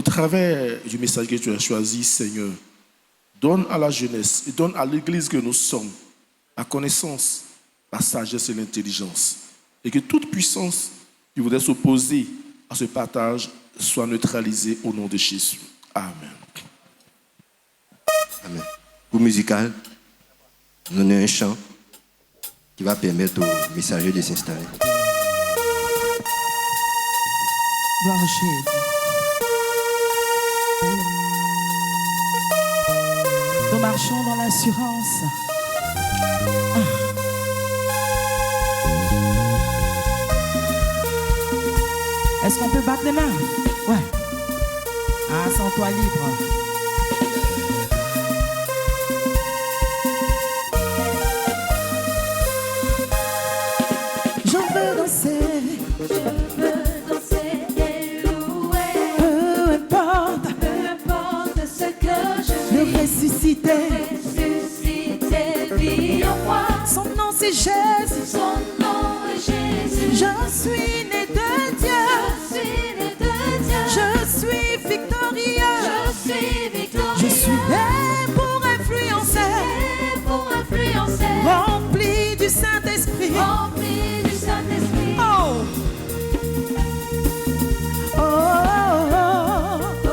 Au travers du message que tu as choisi, Seigneur, donne à la jeunesse et donne à l'Église que nous sommes la connaissance, la sagesse et l'intelligence. Et que toute puissance qui voudrait s'opposer à ce partage soit neutralisée au nom de Jésus. Amen. Amen. Pour musical, nous avons un chant qui va permettre aux messagers de s'installer. Gloire à Jésus. Nous marchons dans l'assurance. Est-ce qu'on peut battre les mains? Ouais. Ah, sens-toi libre. Je veux danser et louer. Peu importe ce que je vis. Le ressuscité vit en moi. Son nom c'est Jésus. Son nom est Jésus. Je suis né de Dieu. Je suis victorieux. Je suis né pour influencer. Rempli du Saint-Esprit. Oh. Oh, oh, oh.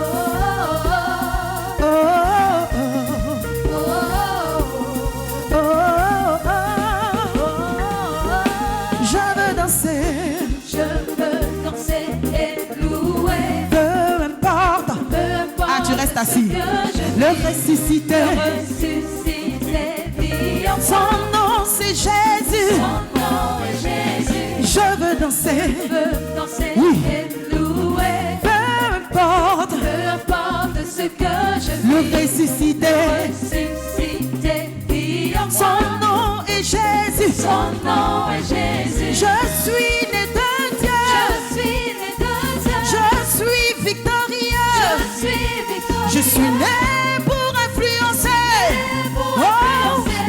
Je veux danser et louer. Peu importe. Ah, tu restes assis. Le ressuscité vit en son nom c'est Jésus. Je veux danser oui. Et louer. Peu importe ce que je vis. Le ressuscité vit en son nom est Jésus. Son nom est Jésus. Je suis né de Dieu. Je suis victorieux. Je suis né pour influencer.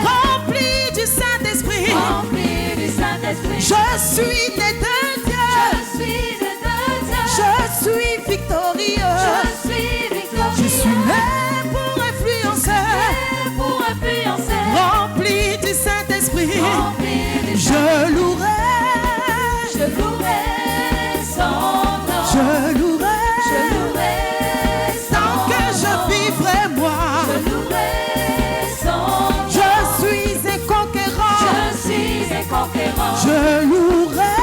Rempli du Saint-Esprit. Je suis né de Dieu. Je suis victorieux. Je suis né pour influencer. Rempli du Saint-Esprit. Je louerai son nom. Je louerai tant que je vivrai moi. Je suis un conquérant. Je louerai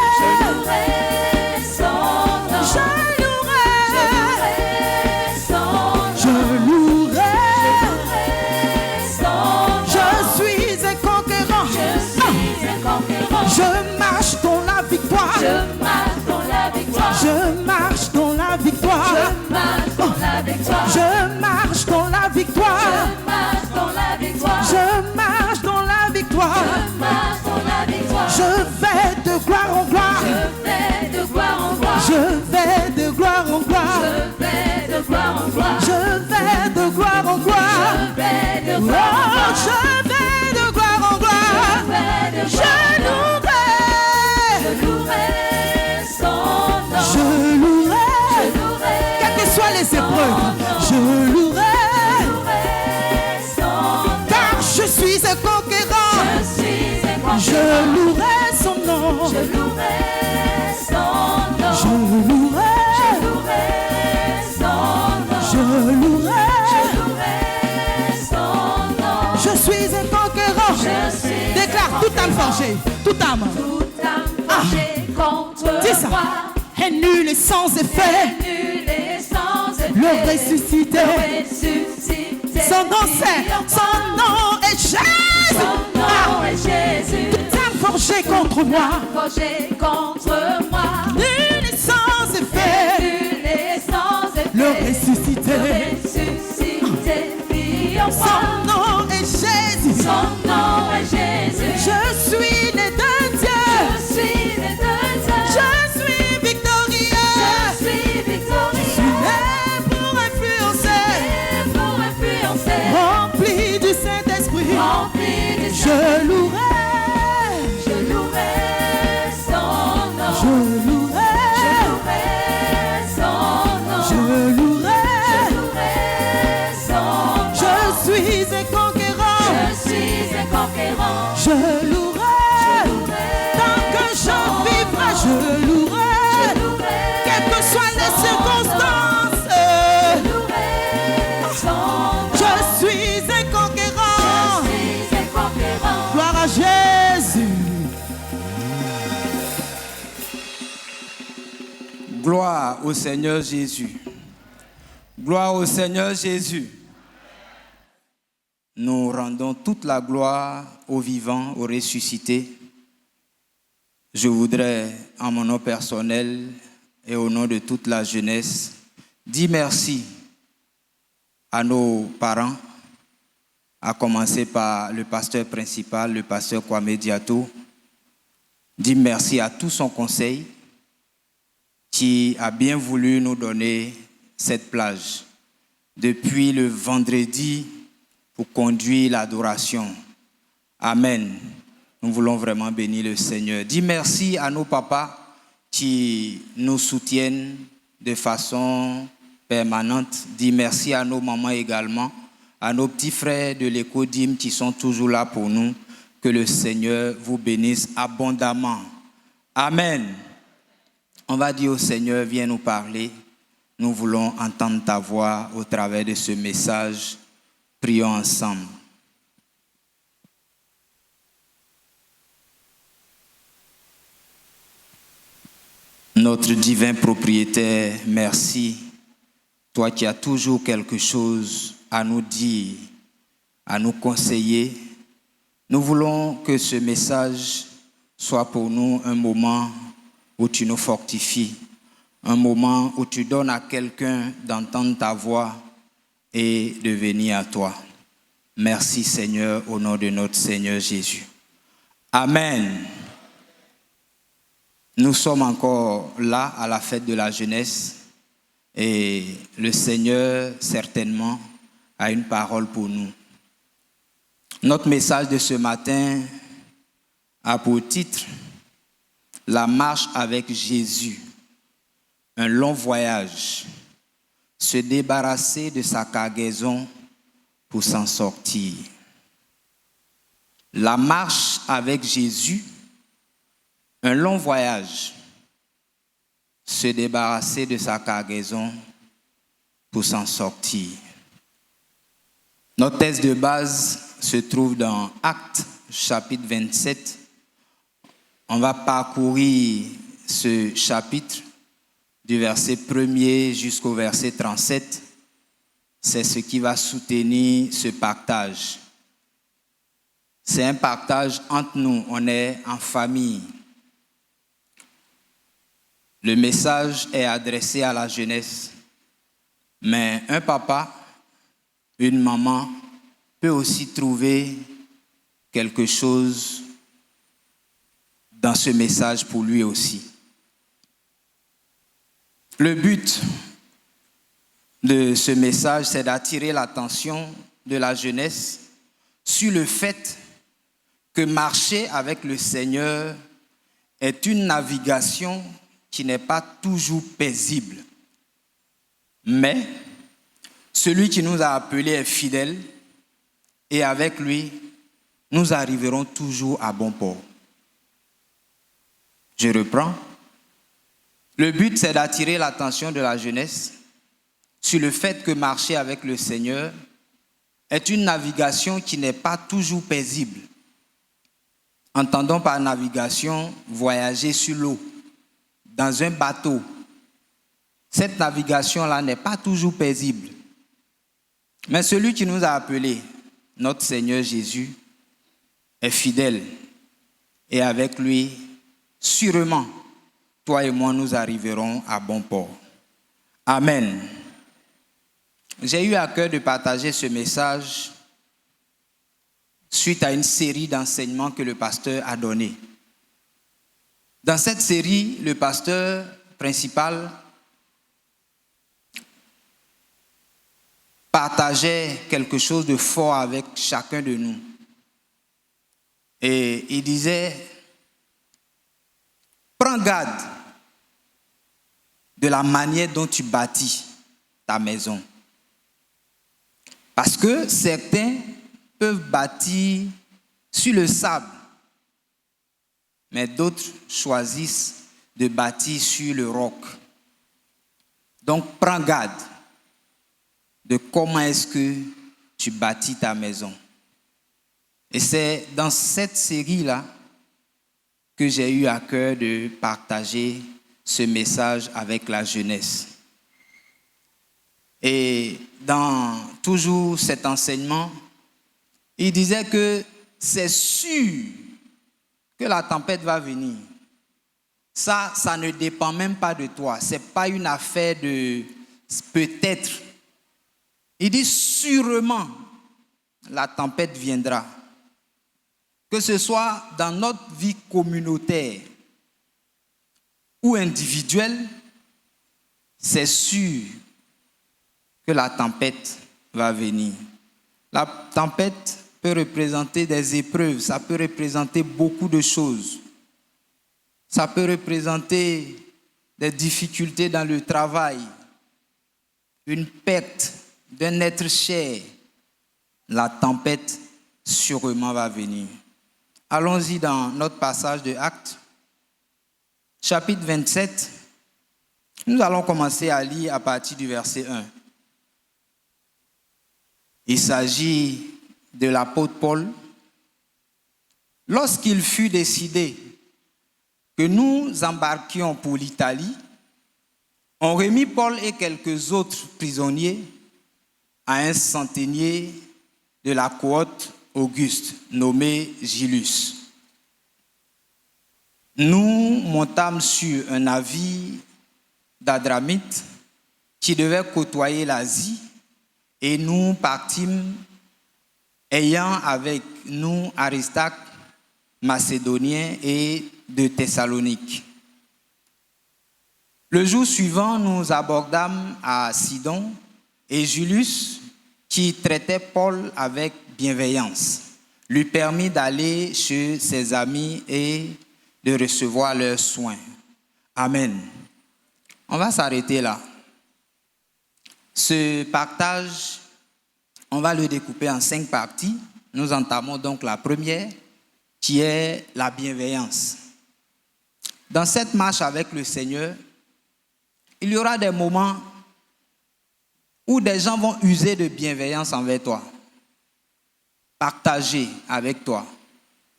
son nom. Je louerai son nom. Je suis un conquérant. Je marche dans la victoire. Je marche dans la victoire. Je marche dans la victoire. Je marche dans la victoire. Je vais de gloire en gloire. Je vais de gloire en gloire. Je vais de gloire en gloire. Oh, je vais de gloire en gloire. Je louerai. Quelles que soient les épreuves, je louerai. Car je suis un conquérant. Je louerai son nom. Je louerai son nom. Je suis un conquérant. Déclare toute âme forgée. Toute âme contre dis ça. Et nul est sans effet. Le ressuscité. Son nom est Jésus. Toute âme forgée contre moi. Nul est sans effet. Le ressuscité. Son nom est Jésus. Je suis né de Dieu. Je suis victorieux. Je suis né pour influencer. Rempli du Saint-Esprit. Je louerai son nom. Je louerai son nom. Je louerai suis un conquérant. Je suis un conquérant. Je louerai. Tant que je vivrai, je louerai. Quelles que soient les circonstances. Je louerai son nom. Je suis un conquérant. Je suis un conquérant. Gloire à Jésus. Gloire au Seigneur Jésus. Gloire au Seigneur Jésus. Nous rendons toute la gloire au vivant, au ressuscité. Je voudrais, en mon nom personnel et au nom de toute la jeunesse, dire merci à nos parents, à commencer par le pasteur principal, le pasteur Kwame Diato. Dire merci à tout son conseil qui a bien voulu nous donner cette plage depuis le vendredi pour conduire l'adoration. Amen. Nous voulons vraiment bénir le Seigneur. Dis merci à nos papas qui nous soutiennent de façon permanente. Dis merci à nos mamans également, à nos petits frères de l'Éco-Dîme qui sont toujours là pour nous. Que le Seigneur vous bénisse abondamment. Amen. On va dire au Seigneur, viens nous parler. Nous voulons entendre ta voix au travers de ce message. Prions ensemble. Notre divin propriétaire, merci. Toi qui as toujours quelque chose à nous dire, à nous conseiller. Nous voulons que ce message soit pour nous un moment où tu nous fortifies, un moment où tu donnes à quelqu'un d'entendre ta voix et de venir à toi. Merci Seigneur, au nom de notre Seigneur Jésus. Amen. Nous sommes encore là à la fête de la jeunesse et le Seigneur certainement a une parole pour nous. Notre message de ce matin a pour titre « La marche avec Jésus, un long voyage, se débarrasser de sa cargaison pour s'en sortir. » La marche avec Jésus, un long voyage, se débarrasser de sa cargaison pour s'en sortir. Notre texte de base se trouve dans Actes, chapitre 27. On va parcourir ce chapitre du verset 1er jusqu'au verset 37. C'est ce qui va soutenir ce partage. C'est un partage entre nous, on est en famille. Le message est adressé à la jeunesse, mais un papa, une maman peut aussi trouver quelque chose dans ce message pour lui aussi. Le but de ce message, c'est d'attirer l'attention de la jeunesse sur le fait que marcher avec le Seigneur est une navigation qui n'est pas toujours paisible. Mais celui qui nous a appelés est fidèle et avec lui, nous arriverons toujours à bon port. Je reprends. Le but, c'est d'attirer l'attention de la jeunesse sur le fait que marcher avec le Seigneur est une navigation qui n'est pas toujours paisible. Entendons par navigation voyager sur l'eau, dans un bateau. Cette navigation-là n'est pas toujours paisible. Mais celui qui nous a appelés, notre Seigneur Jésus, est fidèle. Et avec lui, sûrement, toi et moi, nous arriverons à bon port. Amen. J'ai eu à cœur de partager ce message suite à une série d'enseignements que le pasteur a donné. Dans cette série, le pasteur principal partageait quelque chose de fort avec chacun de nous. Et il disait, prends garde de la manière dont tu bâtis ta maison. Parce que certains peuvent bâtir sur le sable, mais d'autres choisissent de bâtir sur le roc. Donc, prends garde de comment est-ce que tu bâtis ta maison. Et c'est dans cette série-là que j'ai eu à cœur de partager ce message avec la jeunesse. Et dans toujours cet enseignement, il disait que c'est sûr que la tempête va venir. Ça ne dépend même pas de toi. Ce n'est pas une affaire de peut-être. Il dit sûrement la tempête viendra. Que ce soit dans notre vie communautaire ou individuelle, c'est sûr que la tempête va venir. La tempête peut représenter des épreuves, ça peut représenter beaucoup de choses. Ça peut représenter des difficultés dans le travail, une perte d'un être cher. La tempête sûrement va venir. Allons-y dans notre passage de Actes, chapitre 27. Nous allons commencer à lire à partir du verset 1. Il s'agit de l'apôtre Paul. Lorsqu'il fut décidé que nous embarquions pour l'Italie, on remit Paul et quelques autres prisonniers à un centenier de la cohorte Auguste, nommé Gilus. Nous montâmes sur un navire d'Adramite qui devait côtoyer l'Asie et nous partîmes ayant avec nous Aristarque, macédonien et de Thessalonique. Le jour suivant, nous abordâmes à Sidon et Julius, qui traitait Paul avec bienveillance, lui permit d'aller chez ses amis et de recevoir leurs soins. Amen. On va s'arrêter là. Ce partage, on va le découper en 5 parties. Nous entamons donc la première, qui est la bienveillance. Dans cette marche avec le Seigneur, il y aura des moments où des gens vont user de bienveillance envers toi, partager avec toi,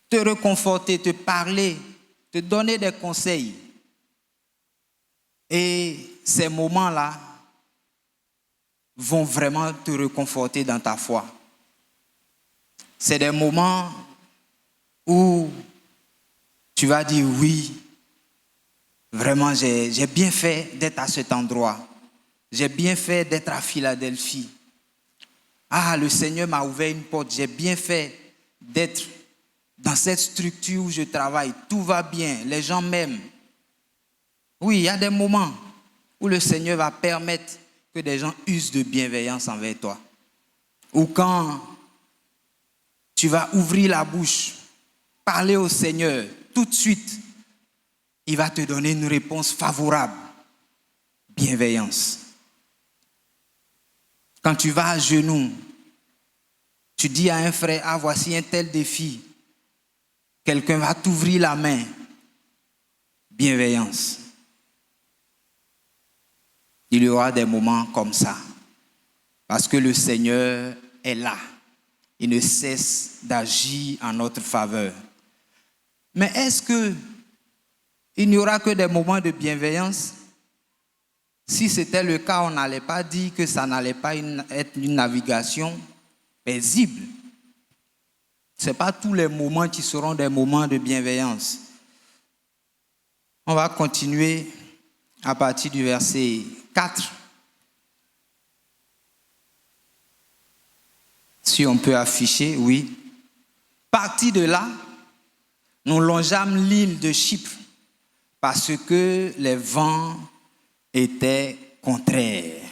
te réconforter, te parler, te donner des conseils. Et ces moments-là vont vraiment te réconforter dans ta foi. C'est des moments où tu vas dire oui, vraiment j'ai bien fait d'être à cet endroit. J'ai bien fait d'être à Philadelphie. Ah, le Seigneur m'a ouvert une porte. J'ai bien fait d'être dans cette structure où je travaille. Tout va bien, les gens m'aiment. Oui, il y a des moments où le Seigneur va permettre que des gens usent de bienveillance envers toi. Ou quand tu vas ouvrir la bouche, parler au Seigneur, tout de suite, il va te donner une réponse favorable. Bienveillance. Quand tu vas à genoux, tu dis à un frère, ah, voici un tel défi. Quelqu'un va t'ouvrir la main. Bienveillance. Il y aura des moments comme ça. Parce que le Seigneur est là. Il ne cesse d'agir en notre faveur. Mais est-ce qu'il n'y aura que des moments de bienveillance? Si c'était le cas, on n'allait pas dire que ça n'allait pas être une navigation paisible. Ce n'est pas tous les moments qui seront des moments de bienveillance. On va continuer à partir du verset 4. Si on peut afficher, oui. Parti de là, nous longeâmes l'île de Chypre parce que les vents étaient contraires.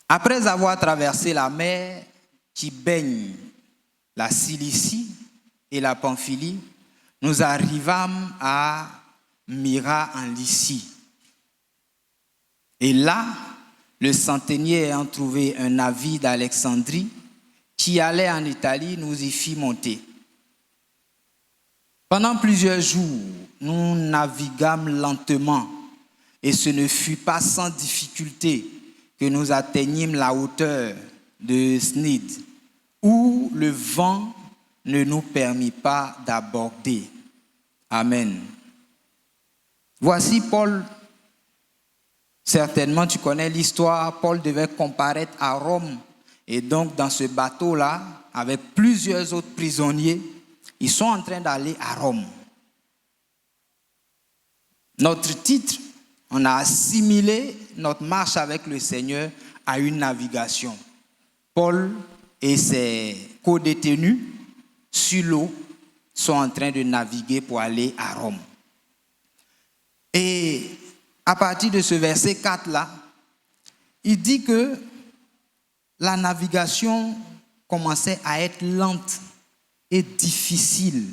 Après avoir traversé la mer qui baigne la Cilicie et la Pamphylie, nous arrivâmes à Myra en Lycie. Et là, le centenier ayant trouvé un navire d'Alexandrie qui allait en Italie, nous y fit monter. Pendant plusieurs jours, nous naviguâmes lentement et ce ne fut pas sans difficulté que nous atteignîmes la hauteur de Snid, où le vent ne nous permit pas d'aborder. Amen. Voici Paul. Certainement, tu connais l'histoire. Paul devait comparaître à Rome. Et donc, dans ce bateau-là, avec plusieurs autres prisonniers, ils sont en train d'aller à Rome. Notre titre, on a assimilé notre marche avec le Seigneur à une navigation. Paul et ses co-détenus sur l'eau sont en train de naviguer pour aller à Rome. Et à partir de ce verset 4-là, il dit que la navigation commençait à être lente et difficile.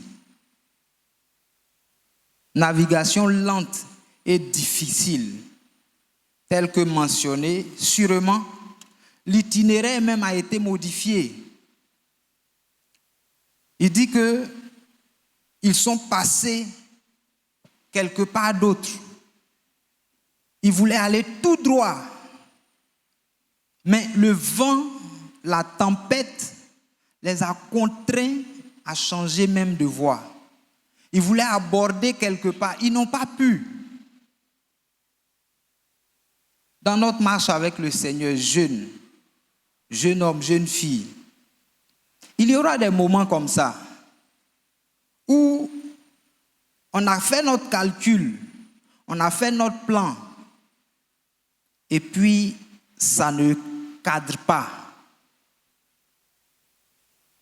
Navigation lente et difficile, tel que mentionné, sûrement, l'itinéraire même a été modifié. Il dit qu'ils sont passés quelque part d'autre. Ils voulaient aller tout droit. Mais le vent, la tempête, les a contraints à changer même de voie. Ils voulaient aborder quelque part. Ils n'ont pas pu. Dans notre marche avec le Seigneur, jeune homme, jeune fille, il y aura des moments comme ça où on a fait notre calcul, on a fait notre plan, et puis ça ne cadre pas.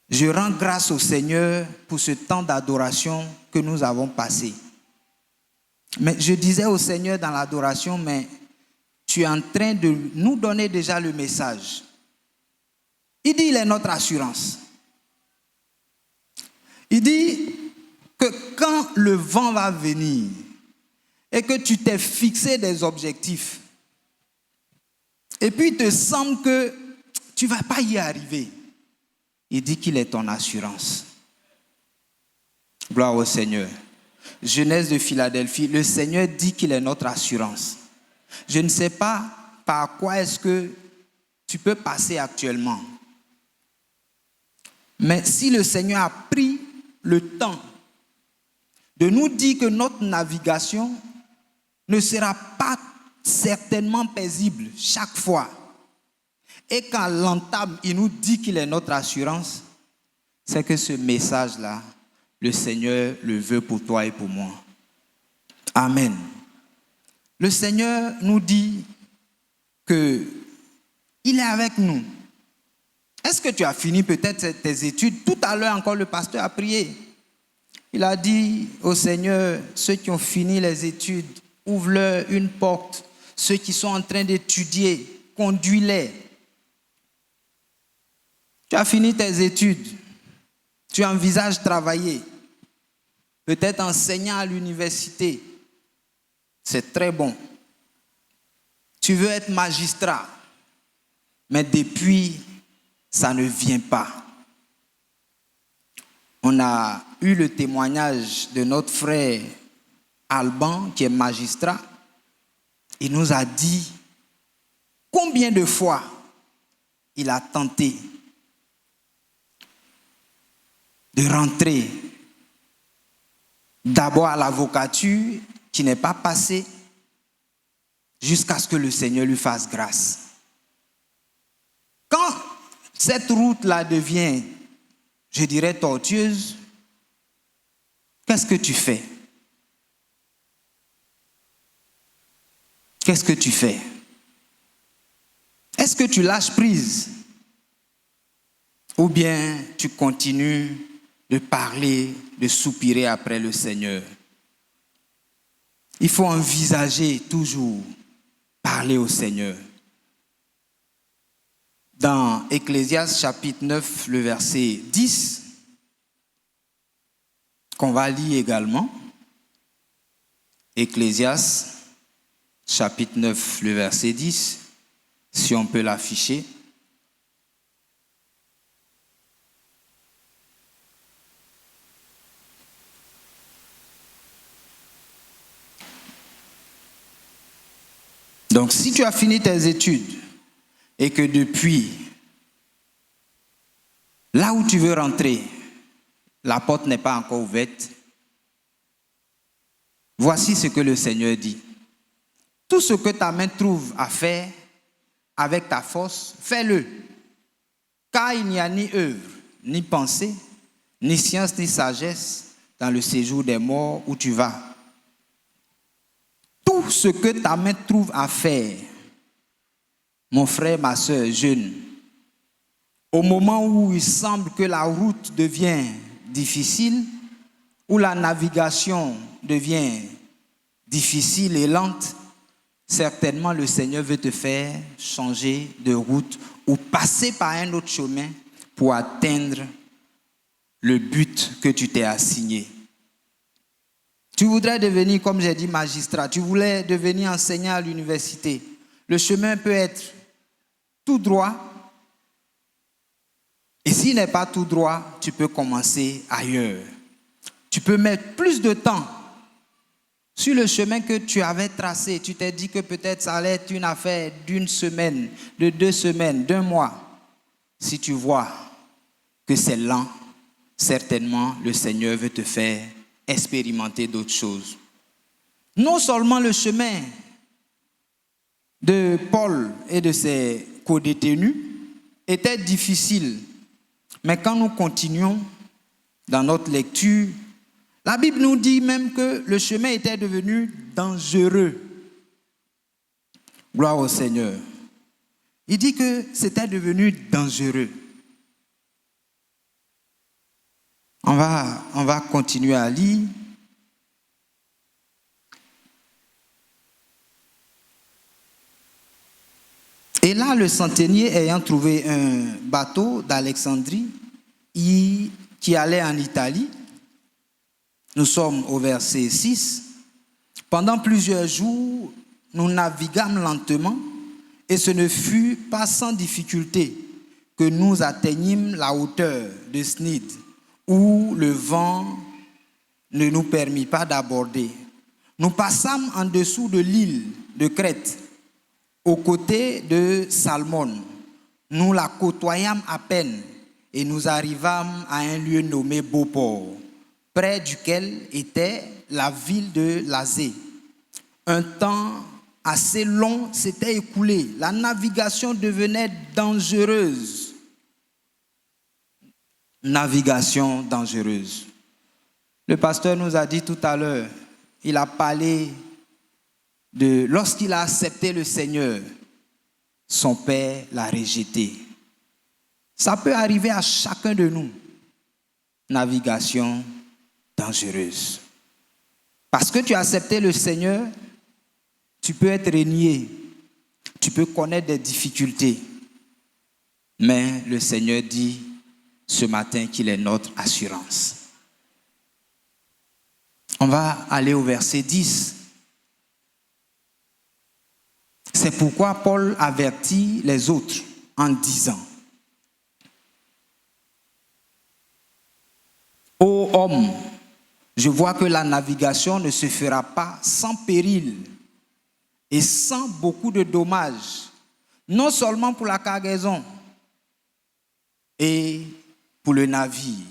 Je rends grâce au Seigneur pour ce temps d'adoration que nous avons passé. Mais je disais au Seigneur dans l'adoration, mais tu es en train de nous donner déjà le message. Il dit, il est notre assurance. Il dit que quand le vent va venir et que tu t'es fixé des objectifs, et puis il te semble que tu ne vas pas y arriver, il dit qu'il est ton assurance. Gloire au Seigneur. Jeunesse de Philadelphie, le Seigneur dit qu'il est notre assurance. Je ne sais pas par quoi est-ce que tu peux passer actuellement. Mais si le Seigneur a pris le temps de nous dire que notre navigation ne sera pas certainement paisible chaque fois, et qu'à l'entame, il nous dit qu'il est notre assurance, c'est que ce message-là, le Seigneur le veut pour toi et pour moi. Amen. Le Seigneur nous dit qu'il est avec nous. Est-ce que tu as fini peut-être tes études? Tout à l'heure encore, le pasteur a prié. Il a dit au Seigneur, ceux qui ont fini les études, ouvre-leur une porte. Ceux qui sont en train d'étudier, conduis-les. Tu as fini tes études. Tu envisages travailler. Peut-être enseignant à l'université. C'est très bon. Tu veux être magistrat. Mais depuis, ça ne vient pas. On a eu le témoignage de notre frère Alban, qui est magistrat. Il nous a dit combien de fois il a tenté de rentrer d'abord à l'avocature, qui n'est pas passé, jusqu'à ce que le Seigneur lui fasse grâce. Quand cette route-là devient, je dirais, tortueuse, qu'est-ce que tu fais? Qu'est-ce que tu fais? Est-ce que tu lâches prise? Ou bien tu continues de parler, de soupirer après le Seigneur? Il faut envisager toujours parler au Seigneur. Dans Ecclésiaste chapitre 9, le verset 10, qu'on va lire également. Ecclésiaste chapitre 9, le verset 10. si on peut l'afficher. Donc, si tu as fini tes études et que depuis, là où tu veux rentrer, la porte n'est pas encore ouverte, voici ce que le Seigneur dit. Tout ce que ta main trouve à faire avec ta force, fais-le. Car il n'y a ni œuvre, ni pensée, ni science, ni sagesse dans le séjour des morts où tu vas. Tout ce que ta main trouve à faire, mon frère, ma soeur, jeune, au moment où il semble que la route devient difficile, où la navigation devient difficile et lente, certainement le Seigneur veut te faire changer de route ou passer par un autre chemin pour atteindre le but que tu t'es assigné. Tu voudrais devenir, comme j'ai dit, magistrat. Tu voulais devenir enseignant à l'université. Le chemin peut être tout droit. Et s'il n'est pas tout droit, tu peux commencer ailleurs. Tu peux mettre plus de temps sur le chemin que tu avais tracé. Tu t'es dit que peut-être ça allait être une affaire d'une semaine, de 2 semaines, d'1 mois. Si tu vois que c'est lent, certainement le Seigneur veut te faire expérimenter d'autres choses. Non seulement le chemin de Paul et de ses co-détenus était difficile, mais quand nous continuons dans notre lecture, la Bible nous dit même que le chemin était devenu dangereux. Gloire au Seigneur. Il dit que c'était devenu dangereux. On va continuer à lire. Et là, le centenier ayant trouvé un bateau d'Alexandrie qui allait en Italie, nous sommes au verset 6, pendant plusieurs jours, nous naviguâmes lentement et ce ne fut pas sans difficulté que nous atteignîmes la hauteur de Snid, où le vent ne nous permit pas d'aborder. Nous passâmes en dessous de l'île de Crète, aux côtés de Salmon. Nous la côtoyâmes à peine et nous arrivâmes à un lieu nommé Beauport, près duquel était la ville de Lazée. Un temps assez long s'était écoulé. La navigation devenait dangereuse. Navigation dangereuse. Le pasteur nous a dit tout à l'heure, il a parlé de lorsqu'il a accepté le Seigneur, son père l'a rejeté. Ça peut arriver à chacun de nous. Navigation dangereuse. Parce que tu as accepté le Seigneur, tu peux être renié, tu peux connaître des difficultés. Mais le Seigneur dit ce matin qu'il est notre assurance. On va aller au verset 10. C'est pourquoi Paul avertit les autres en disant: ô homme, je vois que la navigation ne se fera pas sans péril et sans beaucoup de dommages, non seulement pour la cargaison et pour le navire,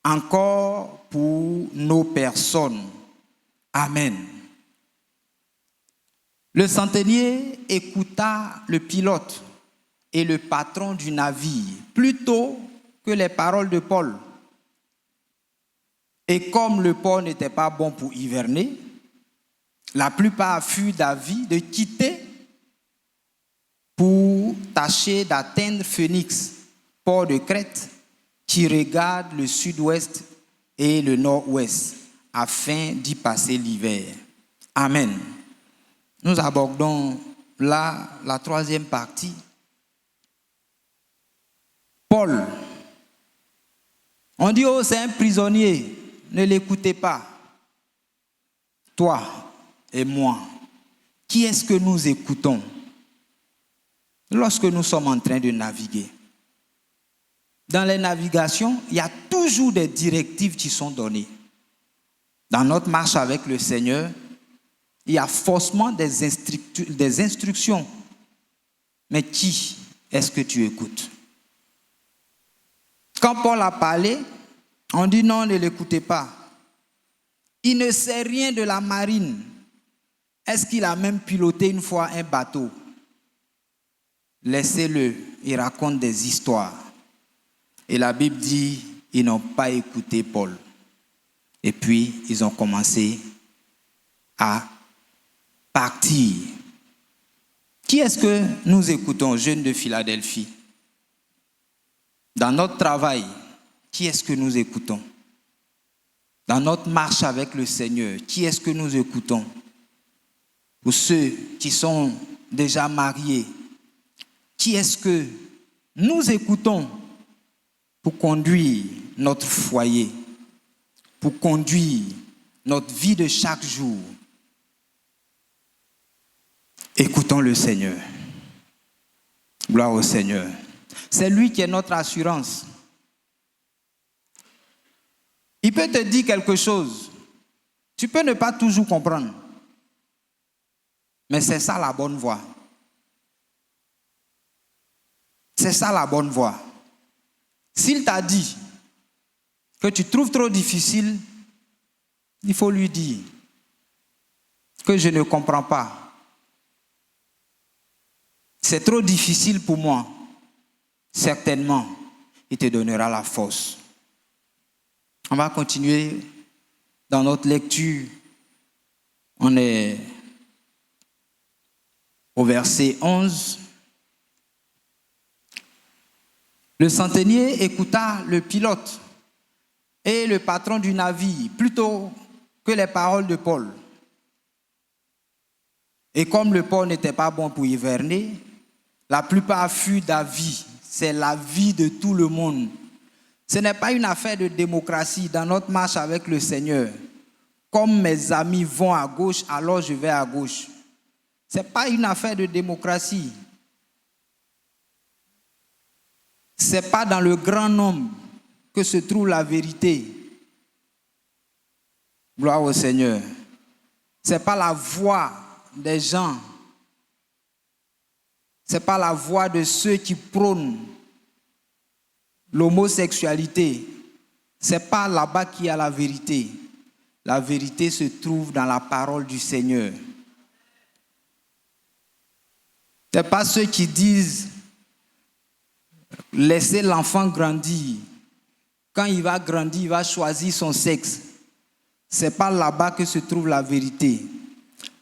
encore pour nos personnes. Amen. Le centenier écouta le pilote et le patron du navire plutôt que les paroles de Paul. Et comme le port n'était pas bon pour hiverner, la plupart furent d'avis de quitter pour tâcher d'atteindre Phoenix, port de Crète, qui regarde le sud-ouest et le nord-ouest, afin d'y passer l'hiver. Amen. Nous abordons là la 3e partie. Paul. On dit, oh, c'est un prisonnier. Ne l'écoutez pas. Toi et moi, qui est-ce que nous écoutons? lorsque nous sommes en train de naviguer. Dans les navigations, il y a toujours des directives qui sont données. Dans notre marche avec le Seigneur, il y a forcément des instructions. Mais qui est-ce que tu écoutes? Quand Paul a parlé, on dit non, ne l'écoutez pas. Il ne sait rien de la marine. Est-ce qu'il a même piloté une fois un bateau? Laissez-le, il raconte des histoires. Et la Bible dit, ils n'ont pas écouté Paul. Et puis, ils ont commencé à partir. Qui est-ce que nous écoutons, jeunes de Philadelphie? Dans notre travail, qui est-ce que nous écoutons? Dans notre marche avec le Seigneur, qui est-ce que nous écoutons? Pour ceux qui sont déjà mariés, qui est-ce que nous écoutons pour conduire notre foyer, pour conduire notre vie de chaque jour? Écoutons le Seigneur. Gloire au Seigneur. C'est lui qui est notre assurance. Il peut te dire quelque chose. Tu peux ne pas toujours comprendre. Mais c'est ça la bonne voie. C'est ça la bonne voie. S'il t'a dit que tu trouves trop difficile, il faut lui dire que je ne comprends pas. C'est trop difficile pour moi. Certainement, il te donnera la force. On va continuer dans notre lecture. On est au verset 11. Le centenier écouta le pilote et le patron du navire plutôt que les paroles de Paul. Et comme le port n'était pas bon pour hiverner, la plupart furent d'avis. C'est l'avis de tout le monde. Ce n'est pas une affaire de démocratie dans notre marche avec le Seigneur. Comme mes amis vont à gauche, alors je vais à gauche. Ce n'est pas une affaire de démocratie. Ce n'est pas dans le grand nombre que se trouve la vérité. Gloire au Seigneur. Ce n'est pas la voix des gens. Ce n'est pas la voix de ceux qui prônent l'homosexualité. Ce n'est pas là-bas qu'il y a la vérité. La vérité se trouve dans la parole du Seigneur. Ce n'est pas ceux qui disent laissez l'enfant grandir. Quand il va grandir, il va choisir son sexe. Ce n'est pas là-bas que se trouve la vérité.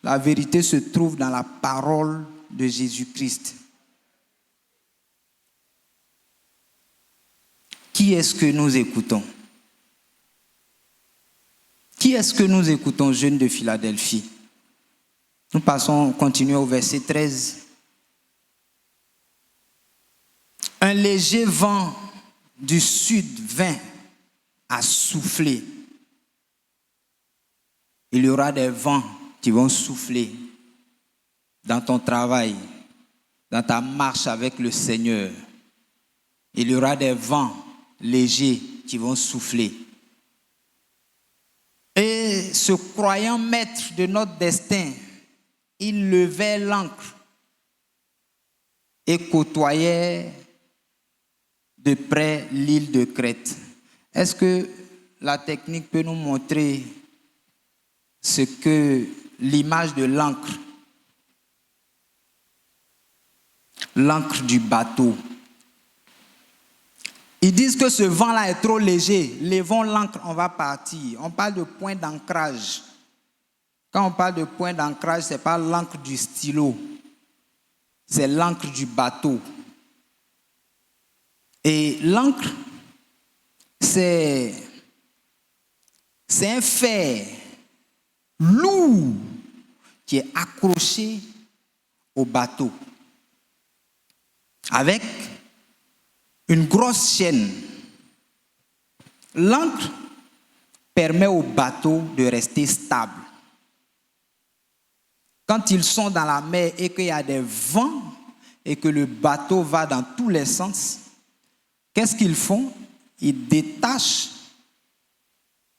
La vérité se trouve dans la parole de Jésus-Christ. Qui est-ce que nous écoutons? Qui est-ce que nous écoutons, jeunes de Philadelphie? Nous continuons au verset 13. Un léger vent du sud vint à souffler. Il y aura des vents qui vont souffler dans ton travail, dans ta marche avec le Seigneur. Il y aura des vents légers qui vont souffler. Et se croyant maître de notre destin, il levait l'ancre et côtoyait de près l'île de Crète. Est-ce que la technique peut nous montrer ce que l'image de l'ancre du bateau? Ils disent que ce vent-là est trop léger. Levons l'ancre, on va partir. On parle de point d'ancrage. Quand on parle de point d'ancrage, ce n'est pas l'encre du stylo. C'est l'encre du bateau. Et l'encre, c'est un fer lourd qui est accroché au bateau avec une grosse chaîne. L'ancre permet au bateau de rester stable. Quand ils sont dans la mer et qu'il y a des vents, et que le bateau va dans tous les sens, qu'est-ce qu'ils font? Ils détachent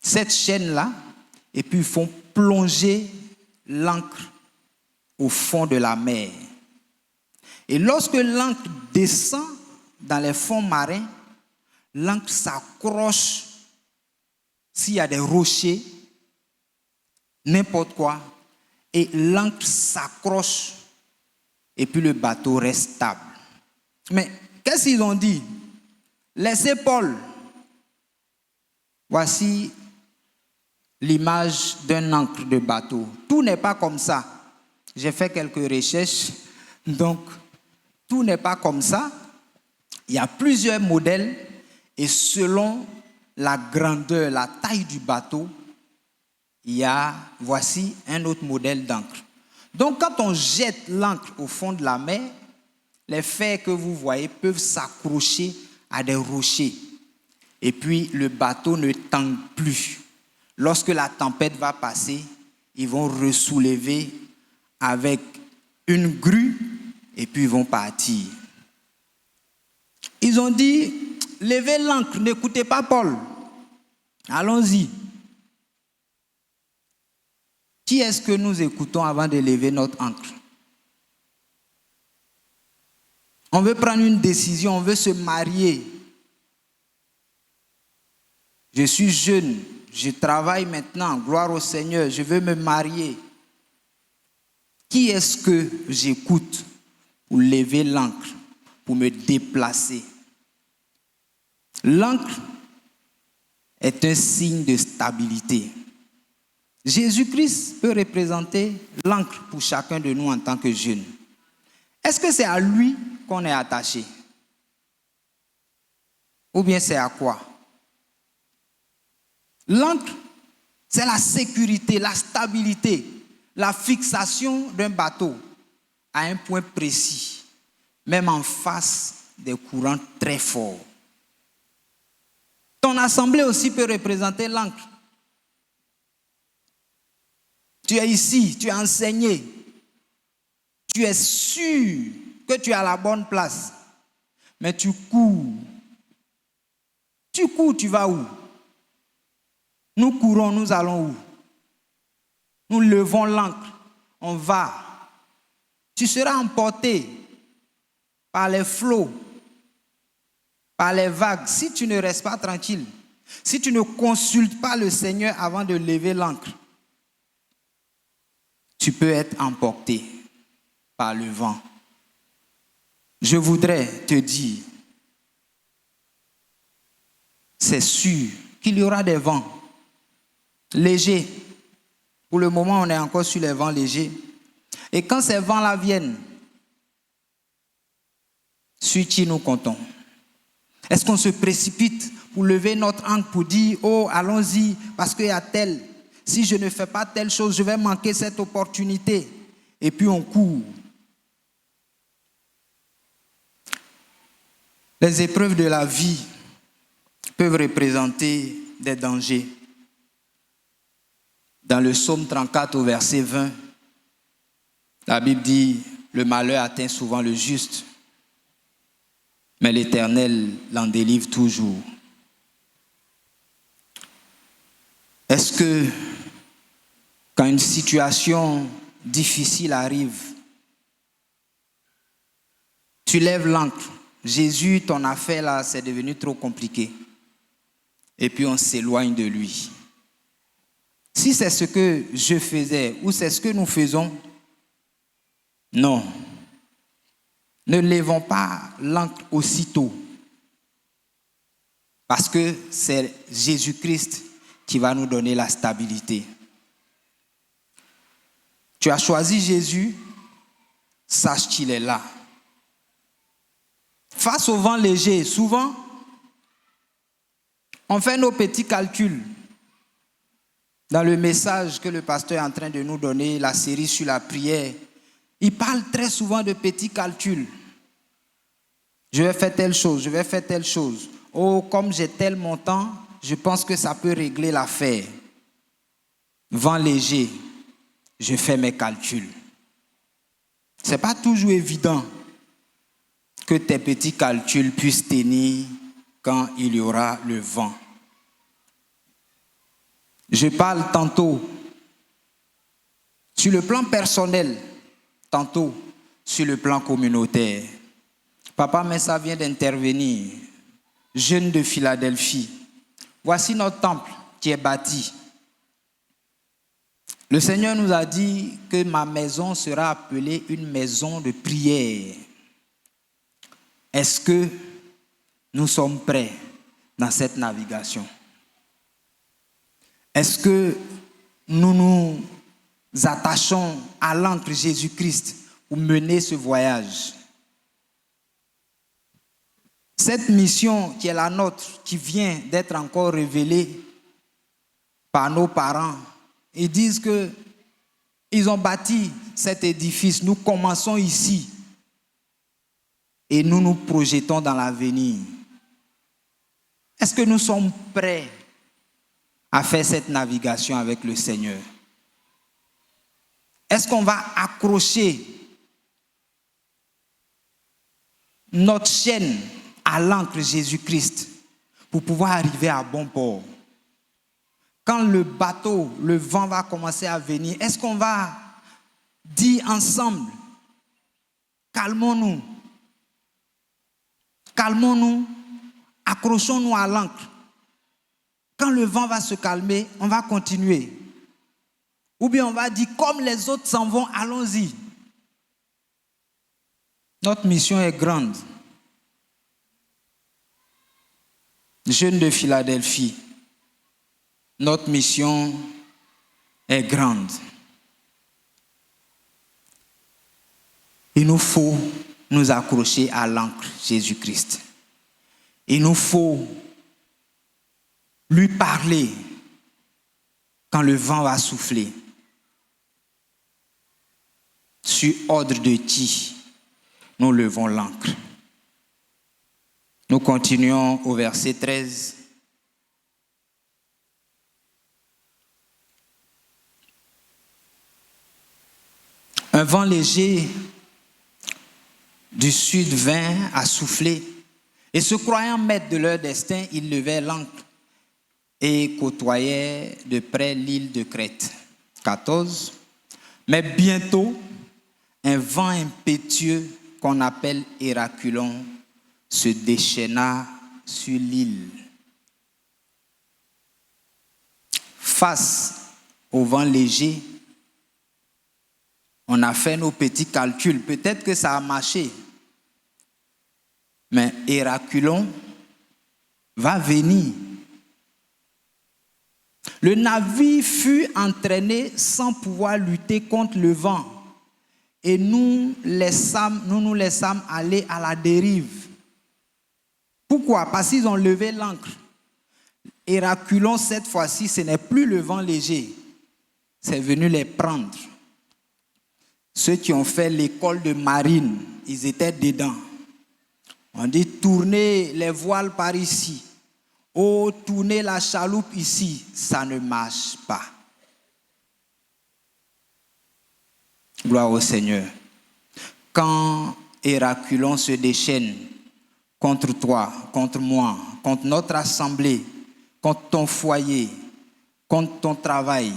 cette chaîne-là et puis ils font plonger l'ancre au fond de la mer. Et lorsque l'ancre descend dans les fonds marins, l'ancre s'accroche s'il y a des rochers, n'importe quoi, et l'ancre s'accroche et puis le bateau reste stable. Mais qu'est-ce qu'ils ont dit? Laissez Paul. Voici l'image d'un ancre de bateau. Tout n'est pas comme ça. J'ai fait quelques recherches, donc tout n'est pas comme ça. Il y a plusieurs modèles et selon la grandeur, la taille du bateau, voici un autre modèle d'encre. Donc quand on jette l'encre au fond de la mer, les fers que vous voyez peuvent s'accrocher à des rochers. Et puis le bateau ne tangue plus. Lorsque la tempête va passer, ils vont ressoulever avec une grue et puis ils vont partir. Ils ont dit, levez l'ancre, n'écoutez pas Paul. Allons-y. Qui est-ce que nous écoutons avant de lever notre ancre? On veut prendre une décision, on veut se marier. Je suis jeune, je travaille maintenant, gloire au Seigneur, je veux me marier. Qui est-ce que j'écoute pour lever l'ancre, pour me déplacer? L'ancre est un signe de stabilité. Jésus-Christ peut représenter l'ancre pour chacun de nous en tant que jeunes. Est-ce que c'est à lui qu'on est attaché? Ou bien c'est à quoi? L'ancre, c'est la sécurité, la stabilité, la fixation d'un bateau à un point précis, même en face des courants très forts. Ton assemblée aussi peut représenter l'ancre. Tu es ici, tu es enseigné, tu es sûr que tu es à la bonne place, mais tu cours. Tu cours, tu vas où? Nous courons, nous allons où? Nous levons l'ancre, on va. Tu seras emporté par les flots, par les vagues, si tu ne restes pas tranquille, si tu ne consultes pas le Seigneur avant de lever l'ancre, tu peux être emporté par le vent. Je voudrais te dire, c'est sûr qu'il y aura des vents légers. Pour le moment, on est encore sur les vents légers. Et quand ces vents-là viennent, sur qui nous comptons? Est-ce qu'on se précipite pour lever notre ancre, pour dire, oh, allons-y, parce qu'il y a tel. Si je ne fais pas telle chose, je vais manquer cette opportunité. Et puis on court. Les épreuves de la vie peuvent représenter des dangers. Dans le psaume 34 au verset 20, la Bible dit, le malheur atteint souvent le juste, mais l'Éternel l'en délivre toujours. Est-ce que quand une situation difficile arrive, tu lèves l'ancre? Jésus, ton affaire là, c'est devenu trop compliqué. Et puis on s'éloigne de lui. Si c'est ce que je faisais ou c'est ce que nous faisons, non. Ne levons pas l'ancre aussitôt. Parce que c'est Jésus-Christ qui va nous donner la stabilité. Tu as choisi Jésus, sache qu'il est là. Face au vent léger, souvent, on fait nos petits calculs. Dans le message que le pasteur est en train de nous donner, la série sur la prière, il parle très souvent de petits calculs. Je vais faire telle chose, je vais faire telle chose. Oh, comme j'ai tel montant, je pense que ça peut régler l'affaire. Vent léger, je fais mes calculs. Ce n'est pas toujours évident que tes petits calculs puissent tenir quand il y aura le vent. Je parle tantôt sur le plan personnel, tantôt sur le plan communautaire. Papa Messa vient d'intervenir, jeune de Philadelphie. Voici notre temple qui est bâti. Le Seigneur nous a dit que ma maison sera appelée une maison de prière. Est-ce que nous sommes prêts dans cette navigation? Est-ce que nous nous attachons à l'ancre Jésus-Christ pour mener ce voyage? Cette mission qui est la nôtre, qui vient d'être encore révélée par nos parents, ils disent qu'ils ont bâti cet édifice. Nous commençons ici et nous nous projetons dans l'avenir. Est-ce que nous sommes prêts à faire cette navigation avec le Seigneur? Est-ce qu'on va accrocher notre chaîne à l'ancre Jésus-Christ pour pouvoir arriver à bon port? Quand le bateau, le vent va commencer à venir, est-ce qu'on va dire ensemble, calmons-nous, calmons-nous, accrochons-nous à l'ancre. Quand le vent va se calmer, on va continuer. Ou bien on va dire, comme les autres s'en vont, allons-y. Notre mission est grande. Jeunes de Philadelphie, notre mission est grande. Il nous faut nous accrocher à l'ancre Jésus-Christ. Il nous faut lui parler quand le vent va souffler. Sur ordre de qui nous levons l'ancre. Nous continuons au verset 13. Un vent léger du sud vint à souffler, et se croyant maîtres de leur destin, ils levaient l'ancre et côtoyaient de près l'île de Crète. 14. Mais bientôt, un vent impétueux qu'on appelle Héraculon se déchaîna sur l'île. Face au vent léger, on a fait nos petits calculs. Peut-être que ça a marché. Mais Héraculon va venir. Le navire fut entraîné sans pouvoir lutter contre le vent. Et nous nous laissâmes aller à la dérive. Pourquoi? Parce qu'ils ont levé l'ancre. Héraculon, cette fois-ci, ce n'est plus le vent léger. C'est venu les prendre. Ceux qui ont fait l'école de marine, ils étaient dedans. On dit tournez les voiles par ici. Oh, tournez la chaloupe ici. Ça ne marche pas. Gloire au Seigneur. Quand Héraculon se déchaîne contre toi, contre moi, contre notre assemblée, contre ton foyer, contre ton travail,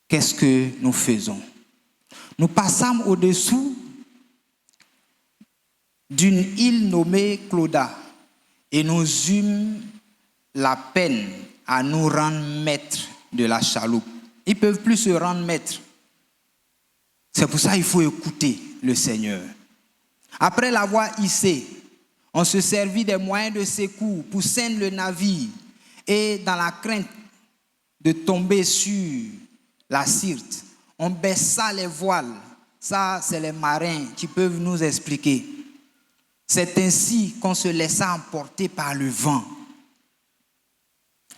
qu'est-ce que nous faisons? Nous passâmes au-dessous d'une île nommée Clauda et nous eûmes la peine à nous rendre maîtres de la chaloupe. Ils ne peuvent plus se rendre maîtres. C'est pour ça qu'il faut écouter le Seigneur. Après l'avoir hissé, on se servit des moyens de secours pour ceindre le navire et dans la crainte de tomber sur la Syrte, on baissa les voiles. Ça, c'est les marins qui peuvent nous expliquer. C'est ainsi qu'on se laissa emporter par le vent.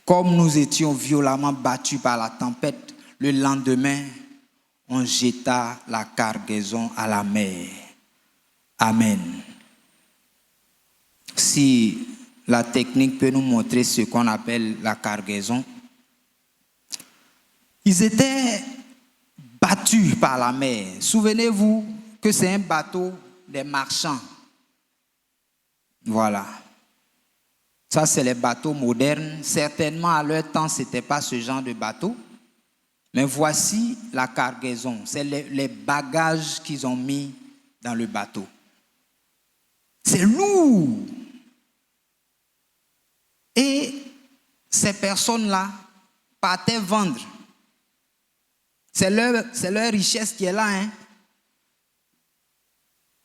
Comme nous étions violemment battus par la tempête, le lendemain, on jeta la cargaison à la mer. Amen. Si la technique peut nous montrer ce qu'on appelle la cargaison. Ils étaient battus par la mer. Souvenez-vous que c'est un bateau des marchands. Voilà. Ça, c'est les bateaux modernes. Certainement, à leur temps, ce n'était pas ce genre de bateau. Mais voici la cargaison. C'est les bagages qu'ils ont mis dans le bateau. C'est lourd. Et ces personnes-là partaient vendre. C'est leur richesse qui est là. Hein?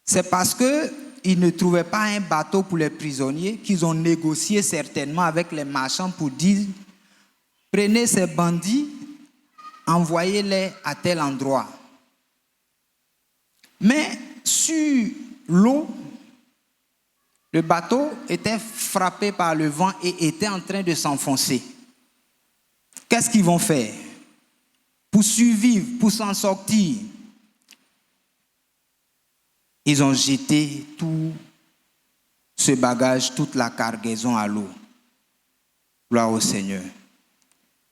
C'est parce qu'ils ne trouvaient pas un bateau pour les prisonniers qu'ils ont négocié certainement avec les marchands pour dire « Prenez ces bandits, envoyez-les à tel endroit. » Mais sur l'eau, le bateau était frappé par le vent et était en train de s'enfoncer. Qu'est-ce qu'ils vont faire? Pour survivre, pour s'en sortir, ils ont jeté tout ce bagage, toute la cargaison à l'eau. Gloire au Seigneur.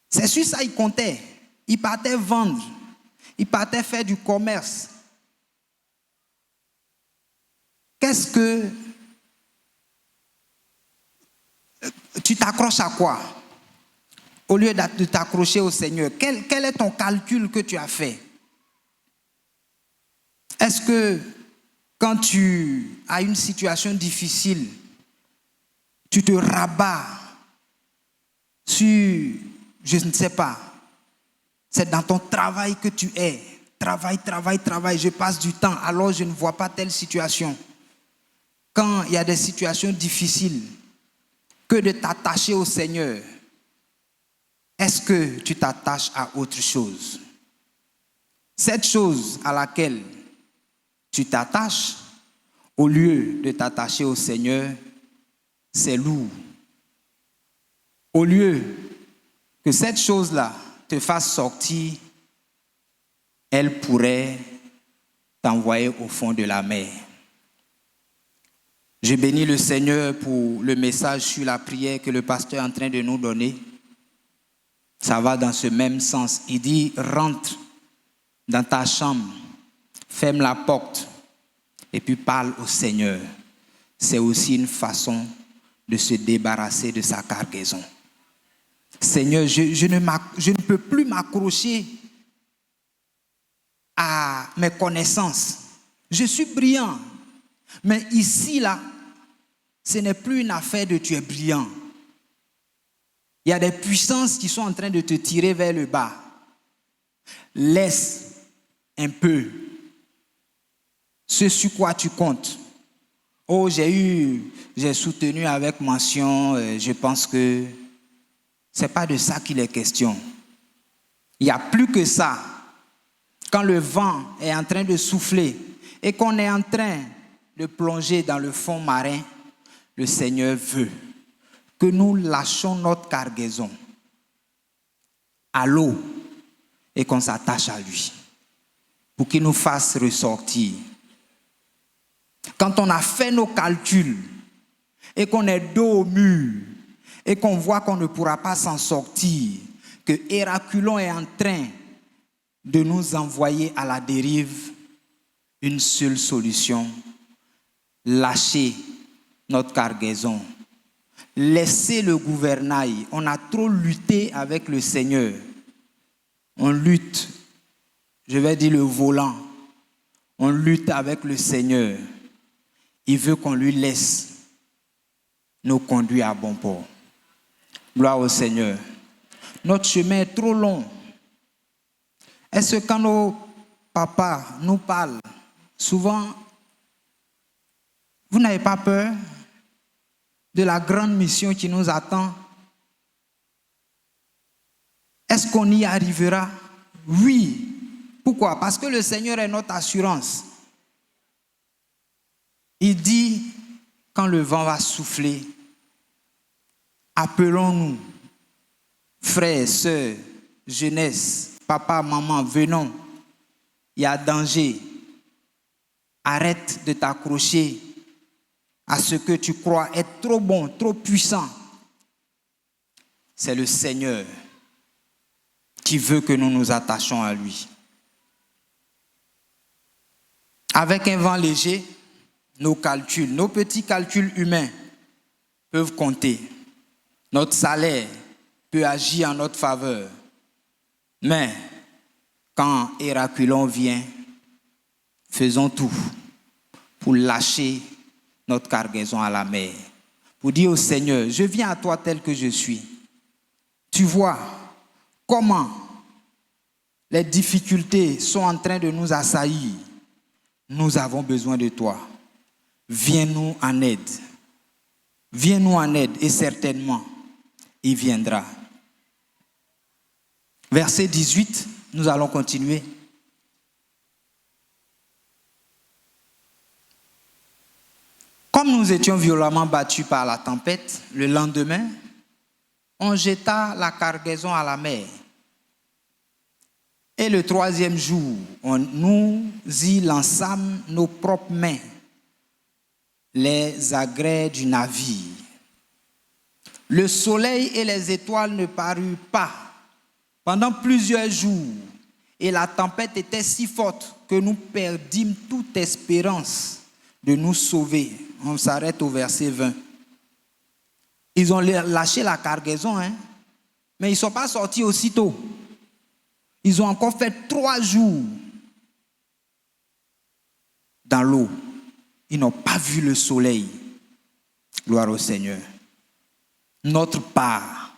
C'est sur ça qu'ils comptaient. Ils partaient vendre. Ils partaient faire du commerce. Qu'est-ce que... Tu t'accroches à quoi? Au lieu de t'accrocher au Seigneur, quel est ton calcul que tu as fait? Est-ce que quand tu as une situation difficile, tu te rabats sur, je ne sais pas, c'est dans ton travail que tu es. Travail, je passe du temps, alors je ne vois pas telle situation. Quand il y a des situations difficiles, que de t'attacher au Seigneur, est-ce que tu t'attaches à autre chose? Cette chose à laquelle tu t'attaches, au lieu de t'attacher au Seigneur, c'est lourd. Au lieu que cette chose-là te fasse sortir, elle pourrait t'envoyer au fond de la mer. Je bénis le Seigneur pour le message sur la prière que le pasteur est en train de nous donner. Ça va dans ce même sens. Il dit, rentre dans ta chambre, ferme la porte et puis parle au Seigneur. C'est aussi une façon de se débarrasser de sa cargaison. Seigneur, je ne peux plus m'accrocher à mes connaissances. Je suis brillant. Mais ici, là, ce n'est plus une affaire de tu es brillant. Il y a des puissances qui sont en train de te tirer vers le bas. Laisse un peu ce sur quoi tu comptes. Oh, j'ai soutenu avec mention, je pense que ce n'est pas de ça qu'il est question. Il n'y a plus que ça. Quand le vent est en train de souffler et qu'on est en train de plonger dans le fond marin, le Seigneur veut que nous lâchions notre cargaison à l'eau et qu'on s'attache à lui pour qu'il nous fasse ressortir. Quand on a fait nos calculs et qu'on est dos au mur et qu'on voit qu'on ne pourra pas s'en sortir, que Héraculon est en train de nous envoyer à la dérive, une seule solution: lâcher notre cargaison, laisser le gouvernail. On a trop lutté avec le Seigneur. On lutte, je vais dire le volant. On lutte avec le Seigneur. Il veut qu'on lui laisse nous conduire à bon port. Gloire au Seigneur. Notre chemin est trop long. Est-ce que quand nos papas nous parlent, souvent, vous n'avez pas peur de la grande mission qui nous attend? Est-ce qu'on y arrivera? Oui. Pourquoi? Parce que le Seigneur est notre assurance. Il dit, quand le vent va souffler, appelons-nous, frères, sœurs, jeunesse, papa, maman, venons. Il y a danger. Arrête de t'accrocher à ce que tu crois être trop bon, trop puissant. C'est le Seigneur qui veut que nous nous attachions à lui. Avec un vent léger, nos calculs, nos petits calculs humains peuvent compter. Notre salaire peut agir en notre faveur. Mais quand Héraculon vient, faisons tout pour lâcher notre cargaison à la mer. Pour dire au Seigneur, je viens à toi tel que je suis. Tu vois comment les difficultés sont en train de nous assaillir. Nous avons besoin de toi. Viens-nous en aide. Viens-nous en aide et certainement, il viendra. Verset 18, nous allons continuer. Comme nous étions violemment battus par la tempête, le lendemain, on jeta la cargaison à la mer. Et le troisième jour, nous y lançâmes nos propres mains, les agrès du navire. Le soleil et les étoiles ne parurent pas pendant plusieurs jours, et la tempête était si forte que nous perdîmes toute espérance de nous sauver. On s'arrête au verset 20. Ils ont lâché la cargaison, mais ils ne sont pas sortis aussitôt. Ils ont encore fait 3 jours dans l'eau. Ils n'ont pas vu le soleil. Gloire au Seigneur. Notre part,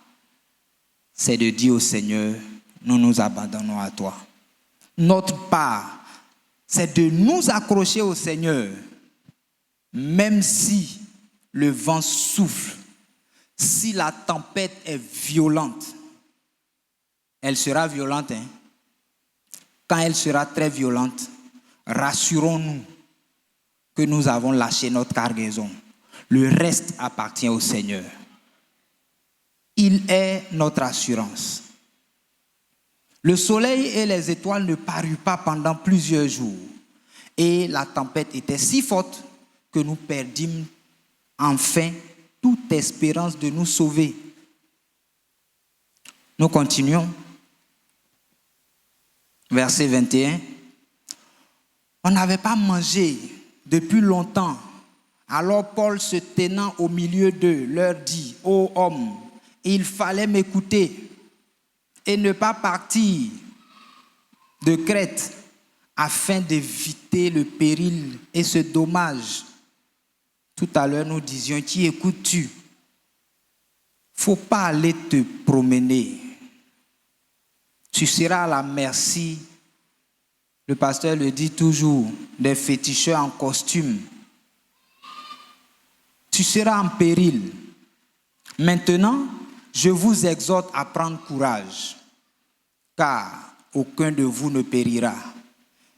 c'est de dire au Seigneur, nous nous abandonnons à toi. Notre part, c'est de nous accrocher au Seigneur, même si le vent souffle, si la tempête est violente. Elle sera violente, Quand elle sera très violente, rassurons-nous que nous avons lâché notre cargaison. Le reste appartient au Seigneur. Il est notre assurance. Le soleil et les étoiles ne parurent pas pendant plusieurs jours. Et la tempête était si forte que nous perdîmes enfin toute espérance de nous sauver. Nous continuons. Verset 21. On n'avait pas mangé depuis longtemps. Alors Paul, se tenant au milieu d'eux, leur dit, « Ô hommes, il fallait m'écouter et ne pas partir de Crète afin d'éviter le péril et ce dommage. » Tout à l'heure, nous disions, qui écoutes-tu? Il ne faut pas aller te promener. Tu seras à la merci, le pasteur le dit toujours, des féticheurs en costume. Tu seras en péril. Maintenant, je vous exhorte à prendre courage, car aucun de vous ne périra,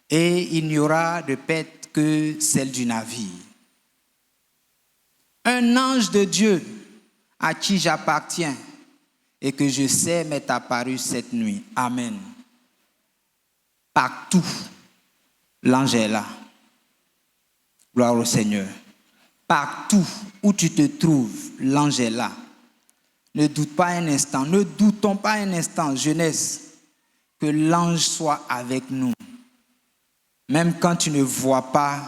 et il n'y aura de perte que celle du navire. Un ange de Dieu à qui j'appartiens et que je sais m'est apparu cette nuit. Amen. Partout, l'ange est là. Gloire au Seigneur. Partout où tu te trouves, l'ange est là. Ne doute pas un instant, ne doutons pas un instant, jeunesse, que l'ange soit avec nous. Même quand tu ne vois pas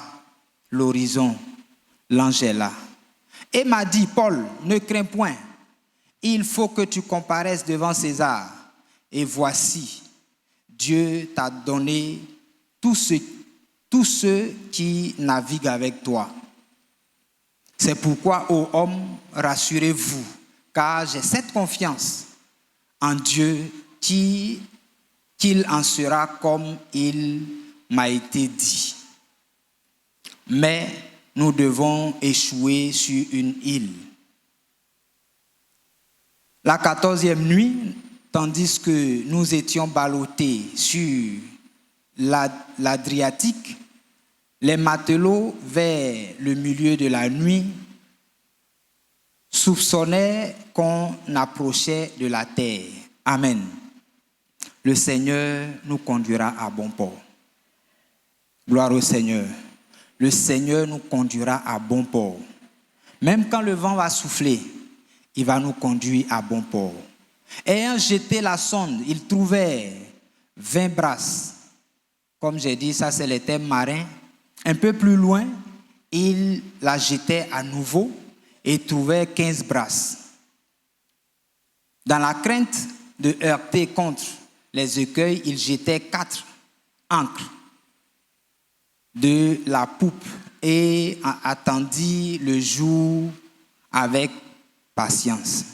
l'horizon, l'ange est là. Et m'a dit, Paul, ne crains point, il faut que tu comparaisses devant César. Et voici, Dieu t'a donné tous ceux qui naviguent avec toi. C'est pourquoi, ô hommes, rassurez-vous, car j'ai cette confiance en Dieu qu'il en sera comme il m'a été dit. Mais nous devons échouer sur une île. La 14e nuit, tandis que nous étions ballottés sur l'Adriatique, les matelots, vers le milieu de la nuit, soupçonnaient qu'on approchait de la terre. Amen. Le Seigneur nous conduira à bon port. Gloire au Seigneur. Le Seigneur nous conduira à bon port. Même quand le vent va souffler, il va nous conduire à bon port. Ayant jeté la sonde, il trouvait 20 brasses. Comme j'ai dit, ça c'est les thèmes marins. Un peu plus loin, il la jetait à nouveau et trouvait 15 brasses. Dans la crainte de heurter contre les écueils, il jetait 4 ancres de la poupe et attendit le jour avec patience.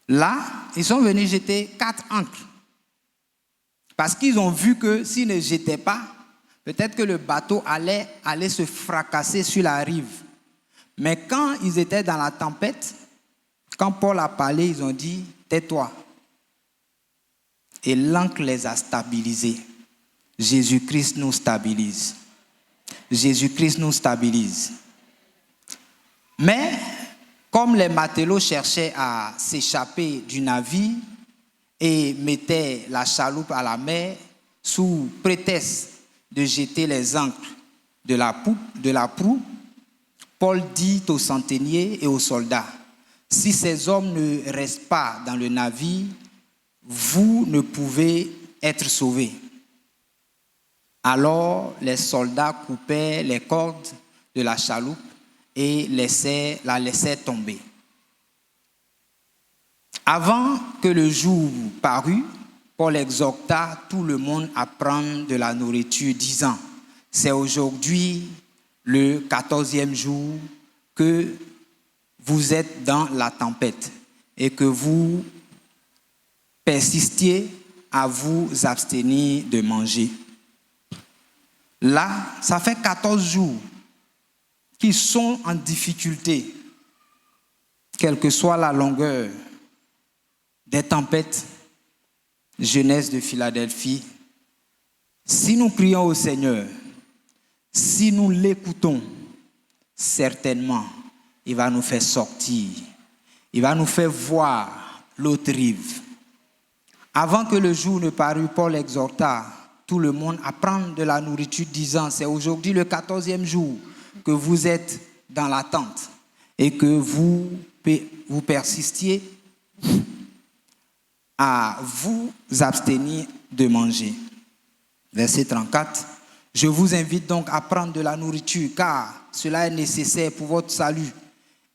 Là, ils sont venus jeter 4 ancres. Parce qu'ils ont vu que s'ils ne jetaient pas, peut-être que le bateau allait se fracasser sur la rive. Mais quand ils étaient dans la tempête, quand Paul a parlé, ils ont dit « Tais-toi ». Et l'ancre les a stabilisés. Jésus-Christ nous stabilise. Jésus-Christ nous stabilise. Mais, comme les matelots cherchaient à s'échapper du navire et mettaient la chaloupe à la mer sous prétexte de jeter les ancres de la proue, Paul dit aux centeniers et aux soldats, « Si ces hommes ne restent pas dans le navire, vous ne pouvez être sauvés. » Alors les soldats coupaient les cordes de la chaloupe et la laissaient tomber. Avant que le jour parût, Paul exhorta tout le monde à prendre de la nourriture, disant, « C'est aujourd'hui le 14e jour que vous êtes dans la tempête et que vous persistiez à vous abstenir de manger. » Là, ça fait 14 jours qu'ils sont en difficulté, quelle que soit la longueur des tempêtes. Jeunesse de Philadelphie, si nous prions au Seigneur, si nous l'écoutons, certainement, il va nous faire sortir. Il va nous faire voir l'autre rive. Avant que le jour ne parût, Paul exhorta tout le monde à prendre de la nourriture, disant, c'est aujourd'hui le 14e jour que vous êtes dans l'attente et que vous persistiez à vous abstenir de manger. Verset 34. Je vous invite donc à prendre de la nourriture, car cela est nécessaire pour votre salut.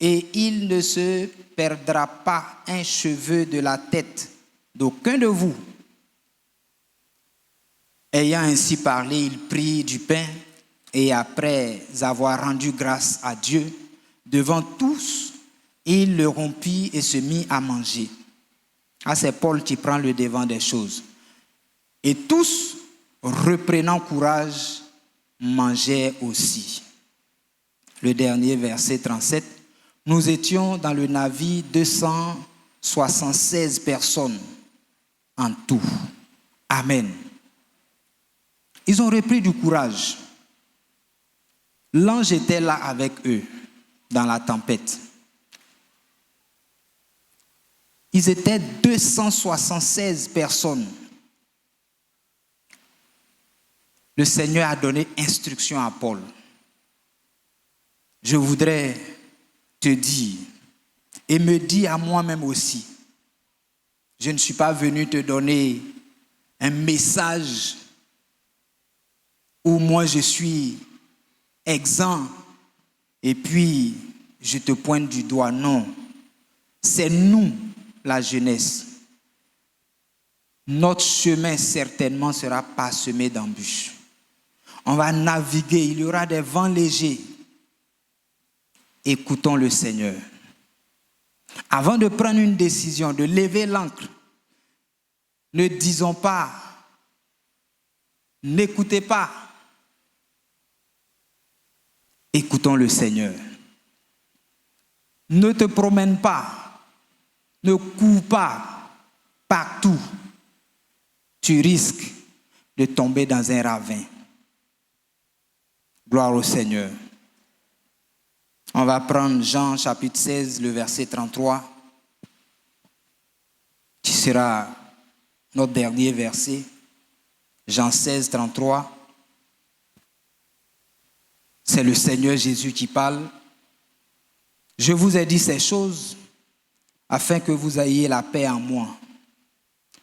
Et il ne se perdra pas un cheveu de la tête d'aucun de vous. Ayant ainsi parlé, il prit du pain et après avoir rendu grâce à Dieu, devant tous, il le rompit et se mit à manger. Ah, c'est Paul qui prend le devant des choses. Et tous, reprenant courage, mangeaient aussi. Le dernier verset 37. Nous étions dans le navire 276 personnes en tout. Amen. Ils ont repris du courage. L'ange était là avec eux dans la tempête. Ils étaient 276 personnes. Le Seigneur a donné instruction à Paul. Je voudrais te dire et me dire à moi-même aussi, je ne suis pas venu te donner un message où moi je suis exempt et puis je te pointe du doigt. Non, c'est nous, la jeunesse. Notre chemin certainement sera parsemé d'embûches. On va naviguer, il y aura des vents légers. Écoutons le Seigneur. Avant de prendre une décision, de lever l'ancre, ne disons pas, n'écoutez pas. Écoutons le Seigneur. Ne te promène pas, ne cours pas partout. Tu risques de tomber dans un ravin. Gloire au Seigneur. On va prendre Jean chapitre 16, le verset 33, qui sera notre dernier verset. Jean 16, 33. C'est le Seigneur Jésus qui parle. Je vous ai dit ces choses afin que vous ayez la paix en moi.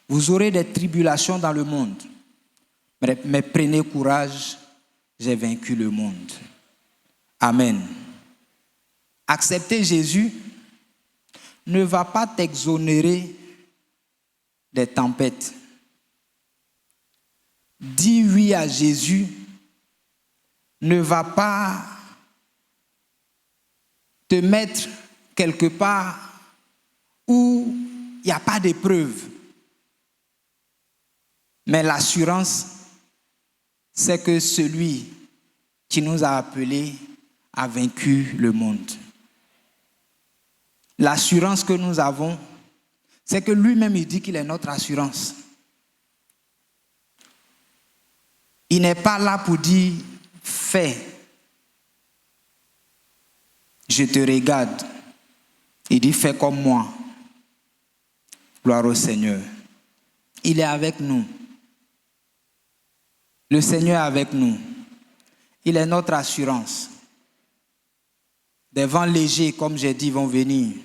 Vous aurez des tribulations dans le monde, mais prenez courage, j'ai vaincu le monde. Amen. Accepter Jésus ne va pas t'exonérer des tempêtes. Dire oui à Jésus ne va pas te mettre quelque part où il n'y a pas d'épreuve. Mais l'assurance, c'est que celui qui nous a appelés a vaincu le monde. L'assurance que nous avons, c'est que lui-même, il dit qu'il est notre assurance. Il n'est pas là pour dire « fais ». Je te regarde. Il dit « fais comme moi ». Gloire au Seigneur. Il est avec nous. Le Seigneur est avec nous. Il est notre assurance. Des vents légers, comme j'ai dit, vont venir.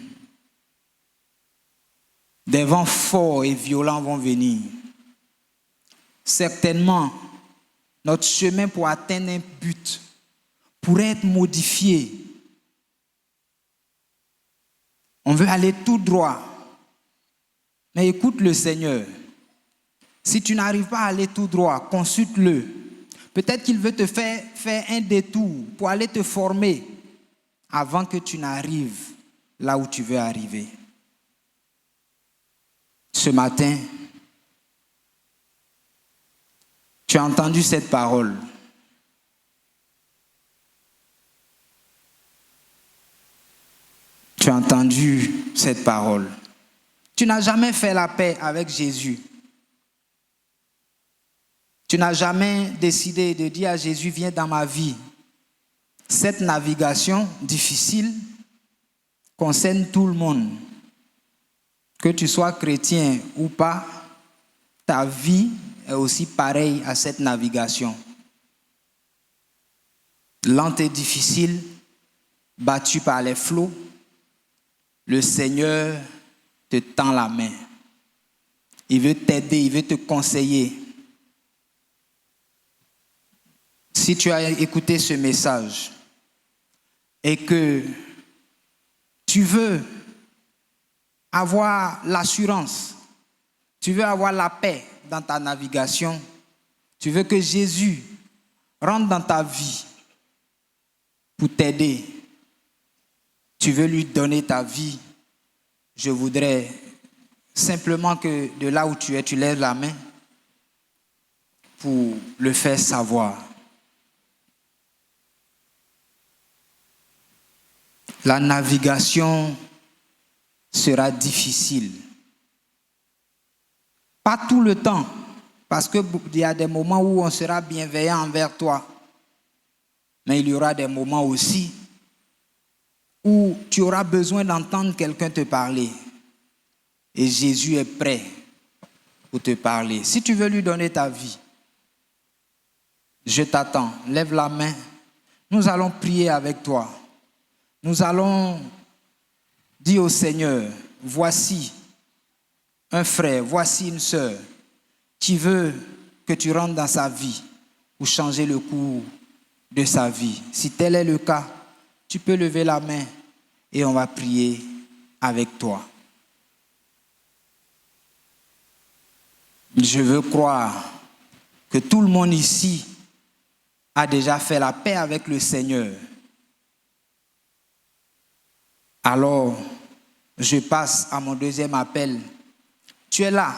Des vents forts et violents vont venir. Certainement, notre chemin pour atteindre un but pourrait être modifié. On veut aller tout droit. Mais écoute le Seigneur. Si tu n'arrives pas à aller tout droit, consulte-le. Peut-être qu'il veut te faire un détour pour aller te former avant que tu n'arrives là où tu veux arriver. Ce matin, tu as entendu cette parole. Tu as entendu cette parole. Tu n'as jamais fait la paix avec Jésus. Tu n'as jamais décidé de dire à Jésus, viens dans ma vie. Cette navigation difficile concerne tout le monde. Que tu sois chrétien ou pas, ta vie est aussi pareille à cette navigation. Lente et difficile, battue par les flots, le Seigneur te tend la main. Il veut t'aider, il veut te conseiller. Si tu as écouté ce message et que tu veux avoir l'assurance, tu veux avoir la paix dans ta navigation, tu veux que Jésus rentre dans ta vie pour t'aider, tu veux lui donner ta vie, je voudrais simplement que de là où tu es, tu lèves la main pour le faire savoir. La navigation sera difficile. Pas tout le temps, parce qu'il y a des moments où on sera bienveillant envers toi. Mais il y aura des moments aussi où tu auras besoin d'entendre quelqu'un te parler. Et Jésus est prêt pour te parler. Si tu veux lui donner ta vie, je t'attends. Lève la main. Nous allons prier avec toi. Nous allons dire au Seigneur, voici un frère, voici une sœur qui veut que tu rentres dans sa vie pour changer le cours de sa vie. Si tel est le cas, tu peux lever la main et on va prier avec toi. Je veux croire que tout le monde ici a déjà fait la paix avec le Seigneur. Alors, je passe à mon deuxième appel. Tu es là.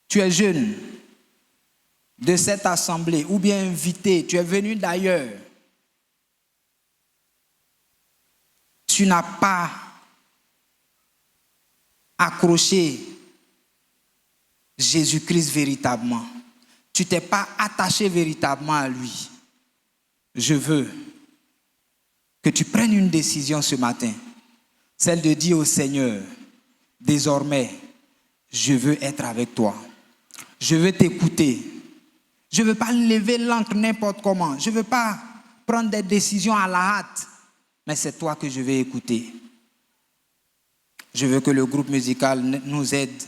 Tu es jeune de cette assemblée ou bien invité. Tu es venu d'ailleurs. Tu n'as pas accroché Jésus-Christ véritablement. Tu ne t'es pas attaché véritablement à lui. Je veux que tu prennes une décision ce matin, celle de dire au Seigneur, désormais, je veux être avec toi. Je veux t'écouter. Je ne veux pas lever l'encre n'importe comment. Je ne veux pas prendre des décisions à la hâte, mais c'est toi que je vais écouter. Je veux que le groupe musical nous aide